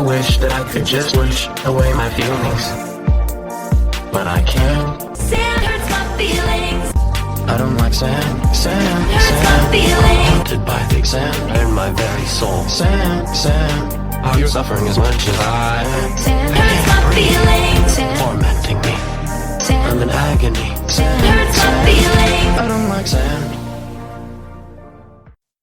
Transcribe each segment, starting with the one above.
wish that I could just wish away my feelings, but I can't. Sand hurts my feelings. I don't like sand, sand, Hurts my sand. feelings. Haunted by thick sand in my very soul. Sand, sand. Are you suffering as much as I am? Sand I hurts can't my breathe. feelings. Sand, Tormenting me. I'm in sand agony. Sand, hurts my sand. feelings. I don't like sand.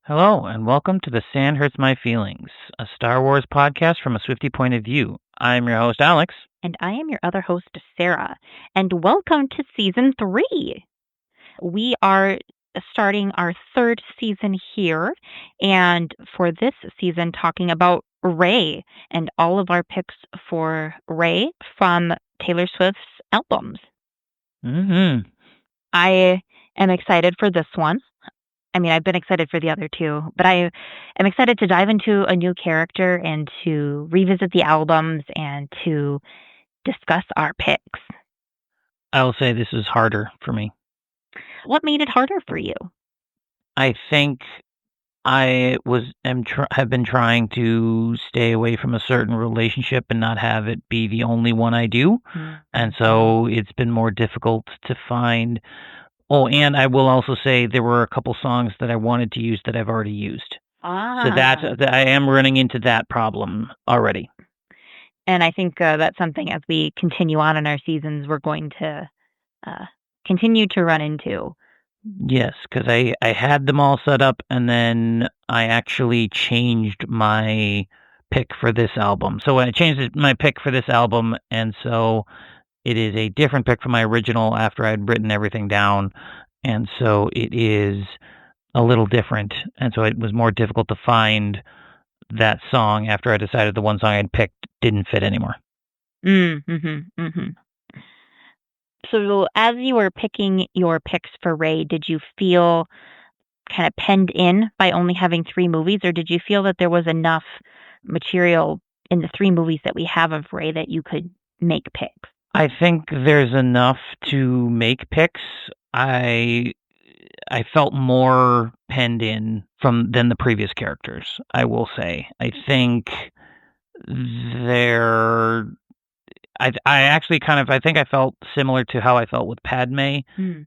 Hello, and welcome to the Sand Hurts My Feelings, a Star Wars podcast from a Swiftie point of view. I'm your host, Alex. And I am your other host, Sarah. And welcome to Season 3. We are starting our third season here, and for this season, talking about Rey and all of our picks for Rey from Taylor Swift's albums. Mm-hmm. I am excited for this one. I mean, I've been excited for the other two, but I am excited to dive into a new character and to revisit the albums and to discuss our picks. I will say this is harder for me. What made it harder for you? I think I have been trying to stay away from a certain relationship and not have it be the only one I do. And so it's been more difficult to find. Oh, and I will also say there were a couple songs that I wanted to use that I've already used. So I am running into that problem already. And I think that's something as we continue on in our seasons, we're going to continue to run into. Yes, because I had them all set up, and then I actually changed my pick for this album. So I changed my pick for this album, and so it is a different pick from my original after I'd written everything down, and so it is a little different, and so it was more difficult to find that song after I decided the one song I'd picked didn't fit anymore. So as you were picking your picks for Rey, did you feel kind of penned in by only having 3 movies, or did you feel that there was enough material in the 3 movies that we have of Rey that you could make picks? I think there's enough to make picks. I felt more penned in than the previous characters, I will say. I think I think I felt similar to how I felt with Padme,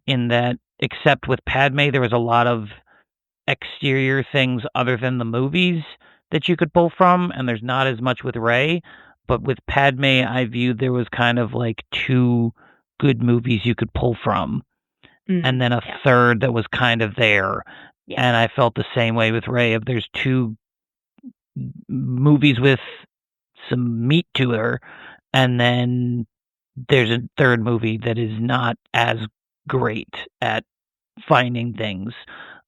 in that, except with Padme, there was a lot of exterior things other than the movies that you could pull from, and there's not as much with Rey. But with Padme, I viewed there was kind of like 2 good movies you could pull from, and then a third that was kind of there. Yeah. And I felt the same way with Rey. If there's 2 movies with some meat to her, and then there's a third movie that is not as great at finding things.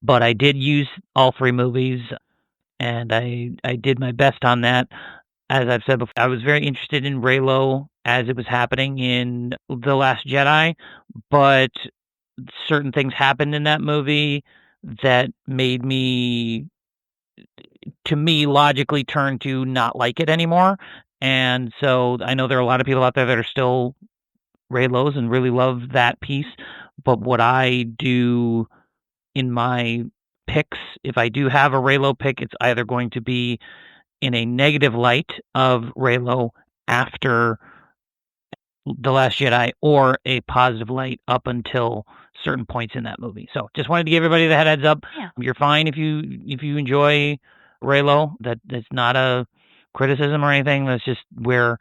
But I did use all 3 movies, and I did my best on that. As I've said before, I was very interested in Reylo as it was happening in The Last Jedi, but certain things happened in that movie that made me, to me, logically turn to not like it anymore. And so I know there are a lot of people out there that are still Reylos and really love that piece. But what I do in my picks, if I do have a Reylo pick, it's either going to be in a negative light of Reylo after The Last Jedi, or a positive light up until certain points in that movie. So just wanted to give everybody the heads up. Yeah. You're fine if you enjoy Reylo. That's not a criticism or anything. That's just where,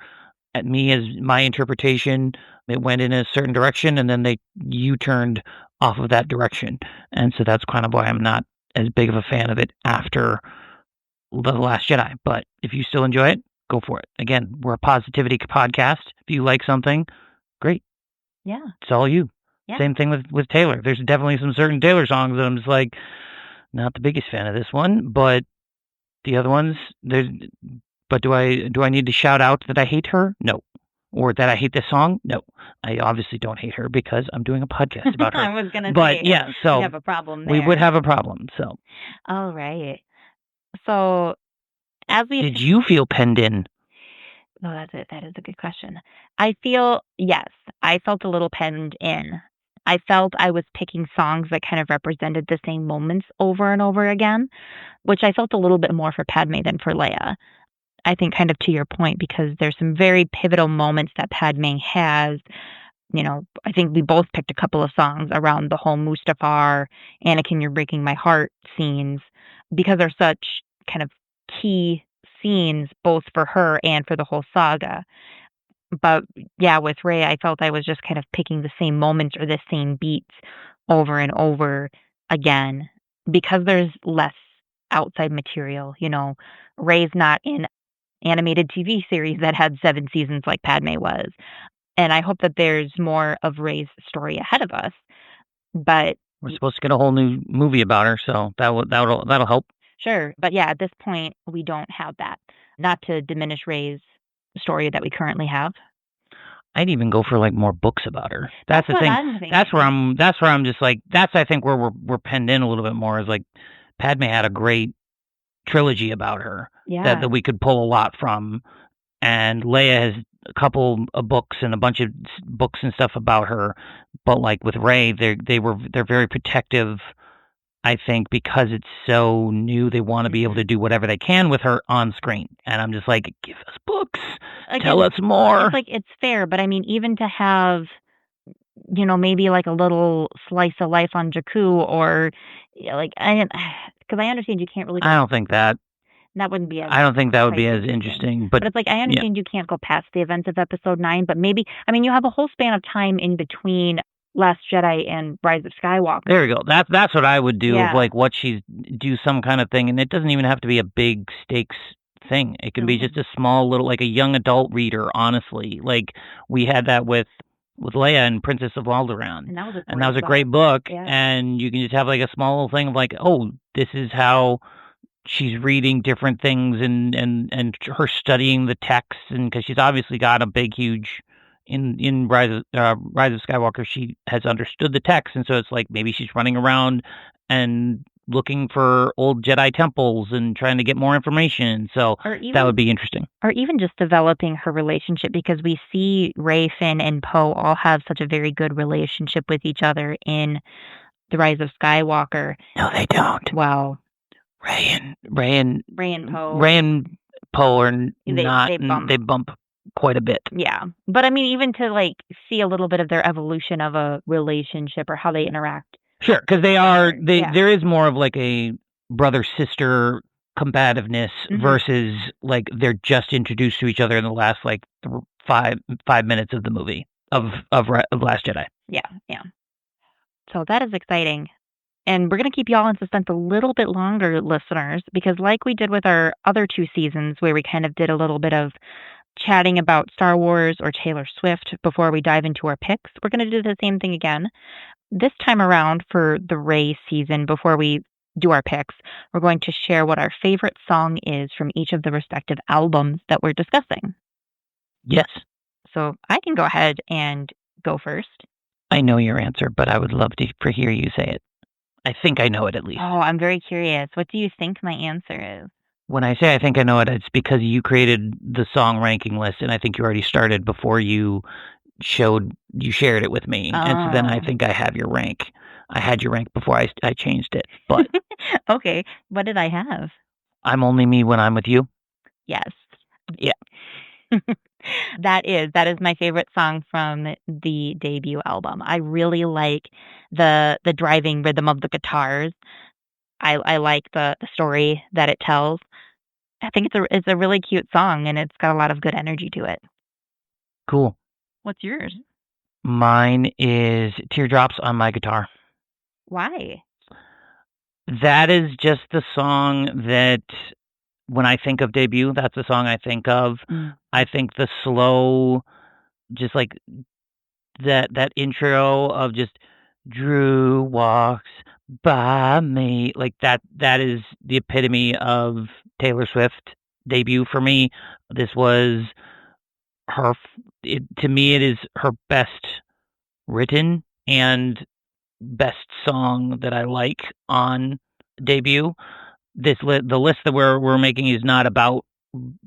at me, as my interpretation, it went in a certain direction, and then you turned off of that direction. And so that's kind of why I'm not as big of a fan of it after The Last Jedi. But if you still enjoy it, go for it. Again, we're a positivity podcast. If you like something, great. Yeah. It's all you. Yeah. Same thing with Taylor. There's definitely some certain Taylor songs that I'm just like, not the biggest fan of this one, but the other ones, but do I need to shout out that I hate her? No. Or that I hate this song? No. I obviously don't hate her because I'm doing a podcast about her. I was going to say, but yeah, so we have a problem there. We would have a problem, so. All right. So, did you feel penned in? No, that's it. That is a good question. I felt a little penned in. I felt I was picking songs that kind of represented the same moments over and over again, which I felt a little bit more for Padme than for Leia. I think kind of to your point, because there's some very pivotal moments that Padme has. I think we both picked a couple of songs around the whole Mustafar, Anakin, You're Breaking My Heart scenes, because they're such kind of key scenes both for her and for the whole saga. But yeah, with Rey, I felt I was just kind of picking the same moments or the same beats over and over again because there's less outside material. Rey's not in animated TV series that had 7 seasons like Padme was. And I hope that there's more of Rey's story ahead of us. But we're supposed to get a whole new movie about her, so that'll help. Sure. But yeah, at this point, we don't have that. Not to diminish Rey's story that we currently have. I'd even go for like more books about her. That's the what thing. I'm thinking. That's where I'm just like, that's I think where we're penned in a little bit more is like Padme had a great trilogy about her that we could pull a lot from, and Leia has a couple of books and a bunch of books and stuff about her, but like with Rey, they're very protective. I think because it's so new, they want to be able to do whatever they can with her on screen. And I'm just like, give us books, tell us more. It's like, it's fair, but I mean, even to have, maybe like a little slice of life on Jakku, or because I understand you can't really. I don't think that. That wouldn't be. I don't think that would be as interesting. But it's like, I understand you can't go past the events of Episode 9, but maybe, you have a whole span of time in between Last Jedi and Rise of Skywalker. There you go. That's what I would do. Yeah. Like do some kind of thing, and it doesn't even have to be a big stakes thing. It can be just a small little, like a young adult reader. Honestly, like we had that with Leia and Princess of Alderaan, and that was a great book. Yeah. And you can just have like a small little thing of like, oh, this is how she's reading different things and her studying the text, and because she's obviously got a big, huge. In Rise of Skywalker, she has understood the text, and so it's like maybe she's running around and looking for old Jedi temples and trying to get more information. So that would be interesting. Or even just developing her relationship, because we see Rey, Finn, and Poe all have such a very good relationship with each other in The Rise of Skywalker. No, they don't. Wow. Rey and Poe are not. They bump quite a bit. Yeah. But I mean, even to like see a little bit of their evolution of a relationship or how they interact. Sure, because there is more of like a brother-sister combativeness versus like they're just introduced to each other in the last like 5 minutes of the movie of Last Jedi. Yeah. So that is exciting. And we're going to keep y'all in suspense a little bit longer, listeners, because like we did with our other 2 seasons where we kind of did a little bit of chatting about Star Wars or Taylor Swift before we dive into our picks, we're going to do the same thing again. This time around for the Rey season, before we do our picks, we're going to share what our favorite song is from each of the respective albums that we're discussing. Yes. So I can go ahead and go first. I know your answer, but I would love to hear you say it. I think I know it at least. Oh, I'm very curious. What do you think my answer is? When I say I think I know it, it's because you created the song ranking list, and I think you already started before you shared it with me. Oh. And so then I think I have your rank. I had your rank before I changed it. But okay, what did I have? I'm Only Me When I'm With You. Yes. Yeah. That is my favorite song from the debut album. I really like the driving rhythm of the guitars. I like the story that it tells. I think it's a really cute song, and it's got a lot of good energy to it. Cool. What's yours? Mine is Teardrops on My Guitar. Why? That is just the song that when I think of debut, that's the song I think of. I think the slow, just like that intro of just Drew walks by me, like that is the epitome of Taylor Swift debut for me. This was to me it is her best written and best song that I like on debut. The list that we're making is not about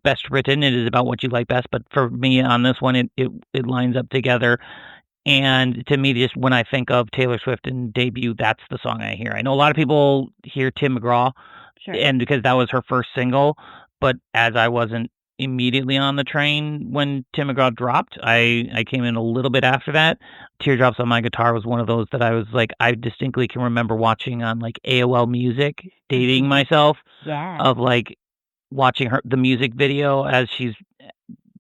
best written, it is about what you like best, but for me on this one it lines up together. And to me, just when I think of Taylor Swift and debut, that's the song I hear. I know a lot of people hear Tim McGraw, sure, and because that was her first single, but as I wasn't immediately on the train when Tim McGraw dropped. I came in a little bit after that. Teardrops on My Guitar was one of those that I was like, I distinctly can remember watching on like AOL Music, dating myself, Yeah. of like watching the music video as she's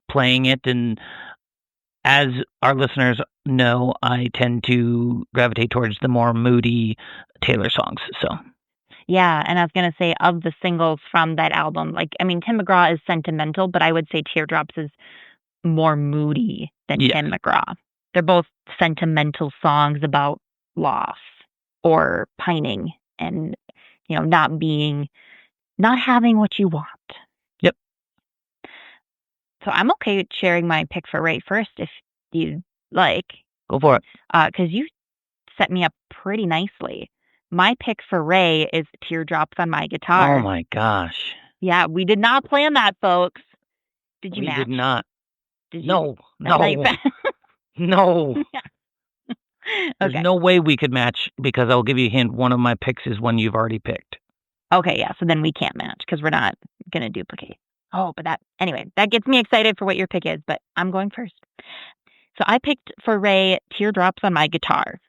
playing it. And as our listeners know, I tend to gravitate towards the more moody Taylor songs. So Yeah, and I was going to say, of the singles from that album, like, I mean, Tim McGraw is sentimental, but I would say Teardrops is more moody than yeah, Tim McGraw. They're both sentimental songs about loss or pining and, not having what you want. yep, So I'm okay with sharing my pick for Ray first if you'd like, go for it. because you set me up pretty nicely. My pick for Ray is Teardrops on My Guitar. Oh my gosh. Yeah, we did not plan that, folks. Did you We match? did not. Did you? No, That night? no. There's Okay. no way we could match because I'll give you a hint. One of my picks is one you've already picked. Okay, yeah. So then we can't match because we're not going to duplicate. Oh, but anyway, that gets me excited for what your pick is, but I'm going first. So I picked for Ray Teardrops on My Guitar.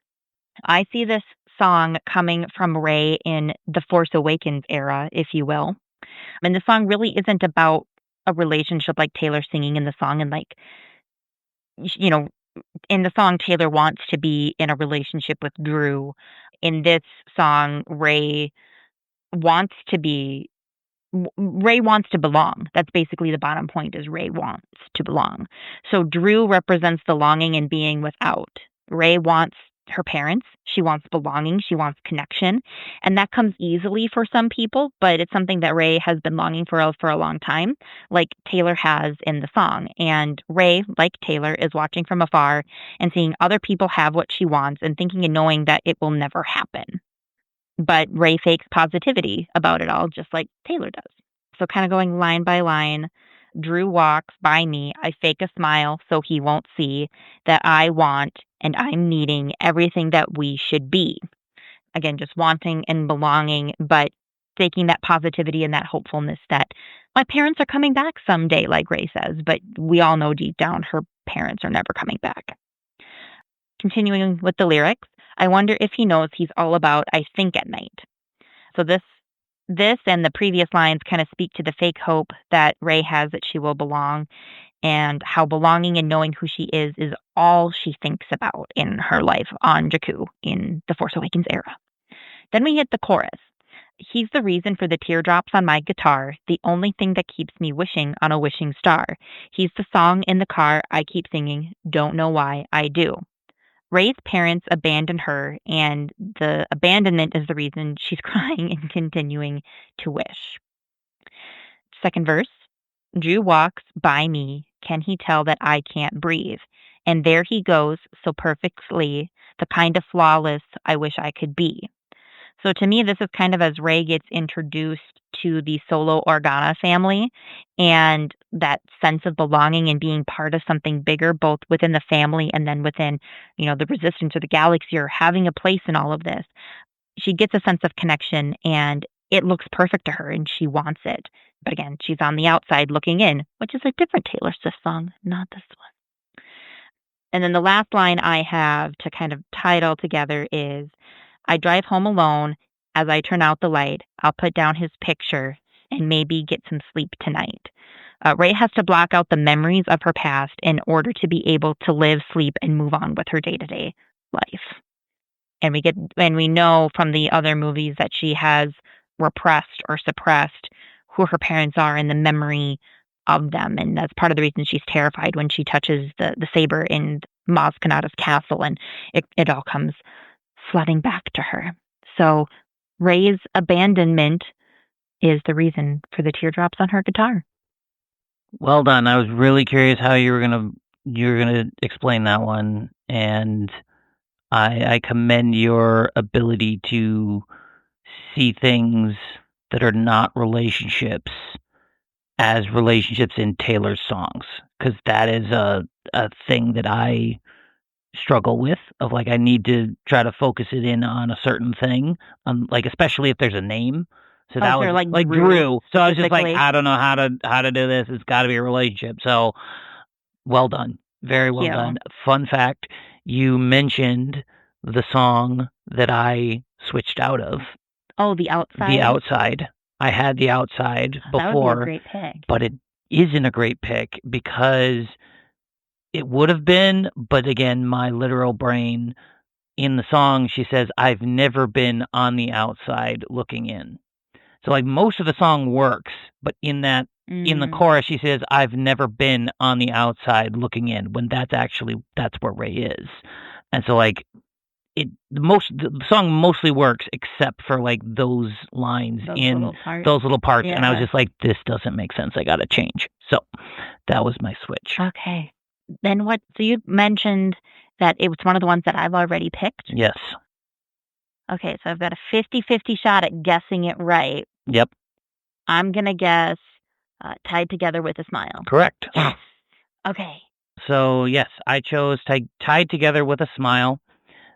I see this song coming from Ray in the Force Awakens era, if you will. And the song really isn't about a relationship like Taylor singing in the song. And like, in the song, Taylor wants to be in a relationship with Drew. In this song, Ray wants to belong. That's basically the bottom point, is Ray wants to belong. So Drew represents the longing and being without. Ray wants her parents. She wants belonging. She wants connection. And that comes easily for some people, but it's something that Ray has been longing for a long time, like Taylor has in the song. And Ray, like Taylor, is watching from afar and seeing other people have what she wants and thinking and knowing that it will never happen. But Ray fakes positivity about it all, just like Taylor does. So kind of going line by line, Drew walks by me. I fake a smile so he won't see that I want and I'm needing everything that we should be. Again, just wanting and belonging, but taking that positivity and that hopefulness that my parents are coming back someday, like Ray says, but we all know deep down her parents are never coming back. Continuing with the lyrics, I wonder if he knows he's all about I think at night. So this and the previous lines kind of speak to the fake hope that Ray has that she will belong, and how belonging and knowing who she is all she thinks about in her life on Jakku in the Force Awakens era. Then we hit the chorus. He's the reason for the teardrops on my guitar, the only thing that keeps me wishing on a wishing star. He's the song in the car I keep singing, don't know why I do. Ray's parents abandoned her, and the abandonment is the reason she's crying and continuing to wish. Second verse, Drew walks by me. Can he tell that I can't breathe? And there he goes, so perfectly, the kind of flawless I wish I could be. So to me, this is kind of as Ray gets introduced to the solo Organa family and that sense of belonging and being part of something bigger, both within the family and then within, the resistance or the galaxy, or having a place in all of this. She gets a sense of connection and it looks perfect to her and she wants it. But again, she's on the outside looking in, which is a different Taylor Swift song, not this one. And then the last line I have to kind of tie it all together is, I drive home alone. As I turn out the light, I'll put down his picture and maybe get some sleep tonight. Ray has to block out the memories of her past in order to be able to live, sleep, and move on with her day-to-day life. And we know from the other movies that she has repressed or suppressed who her parents are and the memory of them. And that's part of the reason she's terrified when she touches the saber in Maz Kanata's castle, and it all comes flooding back to her. So Ray's abandonment is the reason for the teardrops on her guitar. Well done. I was really curious how you were gonna explain that one, and I commend your ability to see things that are not relationships as relationships in Taylor's songs, because that is a thing that I struggle with, of like, I need to try to focus it in on a certain thing, like especially if there's a name, So that so was like Drew. So I was just like, specifically. I don't know how to do this. It's got to be a relationship. So well done. Very well Cute. done. Fun fact, you mentioned the song that I switched out of, Oh, The Outside. The Outside. I had The Outside That would be a before, great pick. but it isn't a great pick because it would have been, but again, my literal brain, in the song, she says, I've never been on the outside looking in. So like most of the song works, but in the chorus she says, I've never been on the outside looking in, when that's where Ray is. And so like the song mostly works except for like those lines those little parts. Yeah. And I was just like, this doesn't make sense. I got to change. So that was my switch. Okay. Then what? So you mentioned that it was one of the ones that I've already picked. Yes. Okay, so I've got a 50-50 shot at guessing it right. Yep. I'm going to guess Tied Together with a Smile. Correct. Yes. Okay. So, yes, I chose Tied Together with a Smile.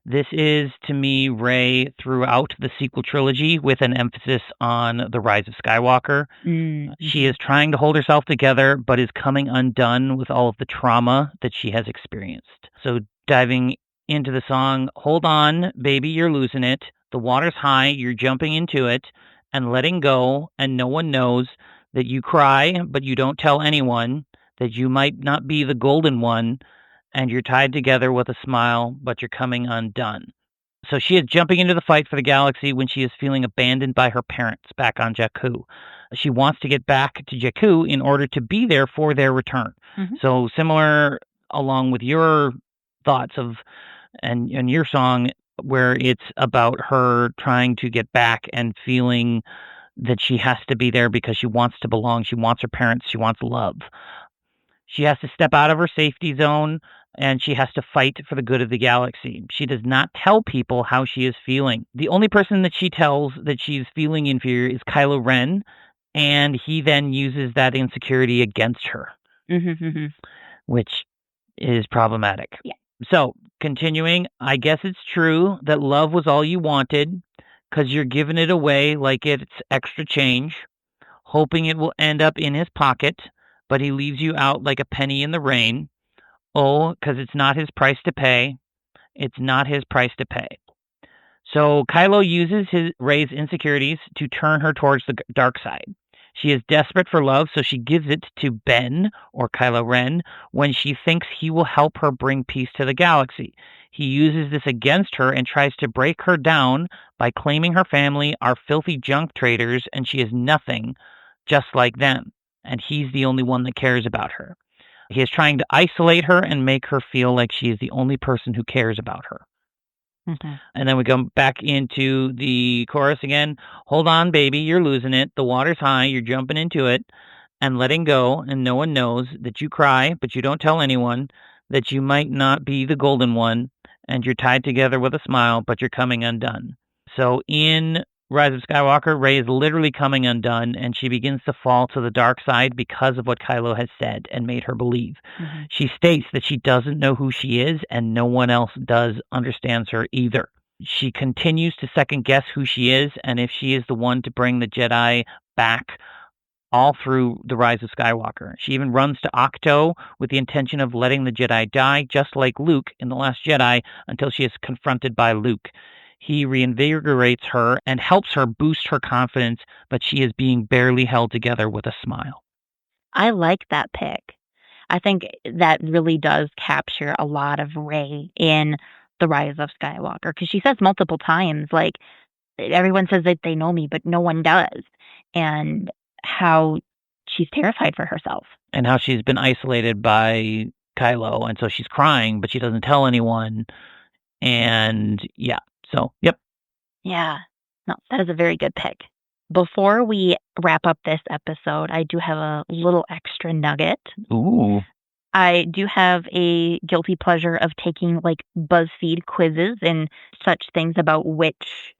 This is, to me, Rey throughout the sequel trilogy with an emphasis on the rise of Skywalker. Mm-hmm. She is trying to hold herself together, but is coming undone with all of the trauma that she has experienced. So, diving into the song, hold on, baby, you're losing it. The water's high, you're jumping into it, and letting go, and no one knows that you cry, but you don't tell anyone, that you might not be the golden one, and you're tied together with a smile, but you're coming undone. So she is jumping into the fight for the galaxy when she is feeling abandoned by her parents back on Jakku. She wants to get back to Jakku in order to be there for their return. Mm-hmm. So similar along with your thoughts of and your song, where it's about her trying to get back and feeling that she has to be there because she wants to belong. She wants her parents. She wants love. She has to step out of her safety zone, and she has to fight for the good of the galaxy. She does not tell people how she is feeling. The only person that she tells that she's feeling inferior is Kylo Ren, and he then uses that insecurity against her, which is problematic. Yeah. So, continuing, I guess it's true that love was all you wanted, because you're giving it away like it's extra change, hoping it will end up in his pocket, but he leaves you out like a penny in the rain. Oh, because it's not his price to pay. It's not his price to pay. So Kylo uses Rey's insecurities to turn her towards the dark side. She is desperate for love, so she gives it to Ben, or Kylo Ren, when she thinks he will help her bring peace to the galaxy. He uses this against her and tries to break her down by claiming her family are filthy junk traders and she is nothing, just like them. And he's the only one that cares about her. He is trying to isolate her and make her feel like she is the only person who cares about her. And then we go back into the chorus again. Hold on, baby, you're losing it. The water's high, you're jumping into it and letting go, and no one knows that you cry, but you don't tell anyone, that you might not be the golden one, and you're tied together with a smile, but you're coming undone. So in Rise of Skywalker, Rey is literally coming undone, and she begins to fall to the dark side because of what Kylo has said and made her believe. She states that she doesn't know who she is, and no one else understands her either. She continues to second guess who she is, and if she is the one to bring the Jedi back all through the Rise of Skywalker. She even runs to Octo with the intention of letting the Jedi die, just like Luke in The Last Jedi, until she is confronted by Luke. He reinvigorates her and helps her boost her confidence, but she is being barely held together with a smile. I like that pick. I think that really does capture a lot of Rey in The Rise of Skywalker, because she says multiple times, like, everyone says that they know me, but no one does. And how she's terrified for herself. And how she's been isolated by Kylo, and so she's crying, but she doesn't tell anyone. And yeah. So, yep. Yeah. No, that is a very good pick. Before we wrap up this episode, I do have a little extra nugget. Ooh. I do have a guilty pleasure of taking like BuzzFeed quizzes and such things about which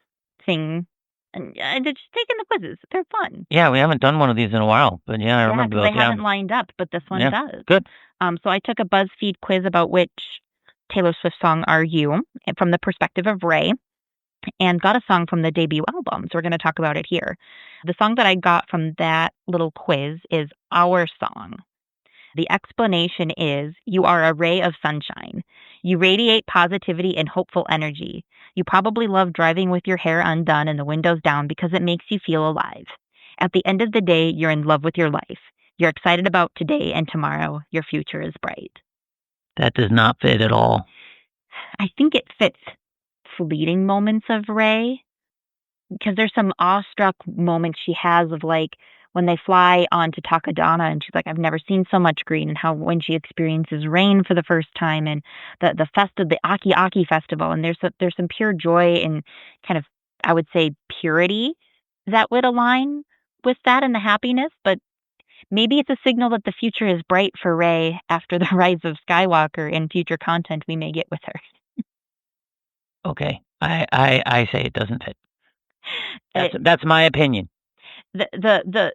thing. And just taking the quizzes. They're fun. Yeah, we haven't done one of these in a while, but yeah, I remember those. They haven't lined up, but this one does. Good. So I took a BuzzFeed quiz about which Taylor Swift song are you, from the perspective of Rey. and got a song from the debut album. So we're going to talk about it here. The song that I got from that little quiz is Our Song. The explanation is, you are a ray of sunshine. You radiate positivity and hopeful energy. You probably love driving with your hair undone and the windows down because it makes you feel alive. At the end of the day, you're in love with your life. You're excited about today and tomorrow. Your future is bright. That does not fit at all. I think it fits fleeting moments of Rey, because there's some awestruck moments she has of like when they fly onto Takadana and she's like, I've never seen so much green, and how when she experiences rain for the first time, and the Aki Aki festival, and there's some pure joy and kind of, I would say, purity that would align with that and the happiness. But maybe it's a signal that the future is bright for Rey after the rise of Skywalker and future content we may get with her. Okay, I say it doesn't fit. That's my opinion. The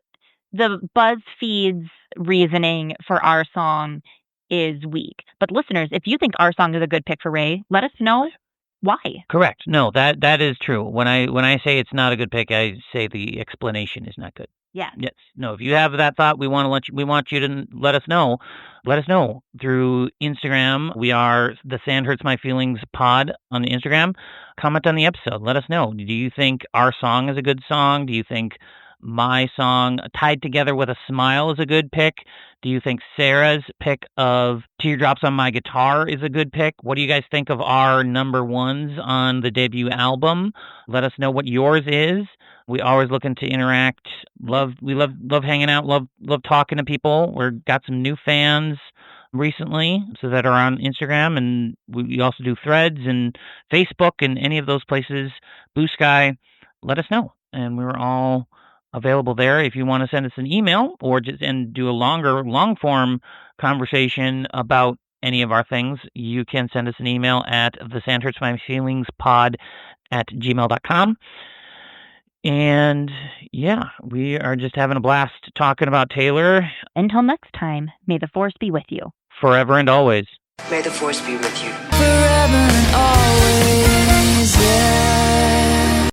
BuzzFeed's reasoning for Our Song is weak. But listeners, if you think Our Song is a good pick for Rey, let us know why. Correct. No, that is true. When I say it's not a good pick, I say the explanation is not good. Yeah. Yes. No, if you have that thought, we want you to let us know. Let us know through Instagram. We are the Sand Hurts My Feelings pod on the Instagram. Comment on the episode. Let us know. Do you think Our Song is a good song? Do you think my song Tied Together with a Smile is a good pick? Do you think Sarah's pick of Teardrops on My Guitar is a good pick? What do you guys think of our number ones on the debut album? Let us know what yours is. We always looking to interact. We love hanging out. Love talking to people. We've got some new fans recently, so that are on Instagram, and we also do Threads and Facebook and any of those places. Blue Sky. Let us know, and we're all available there. If you want to send us an email or just and do a long form conversation about any of our things, you can send us an email at thesandhurtsmyfeelingspod@gmail.com. And yeah, we are just having a blast talking about Taylor. Until next time, may the Force be with you. Forever and always. May the Force be with you. Forever and always.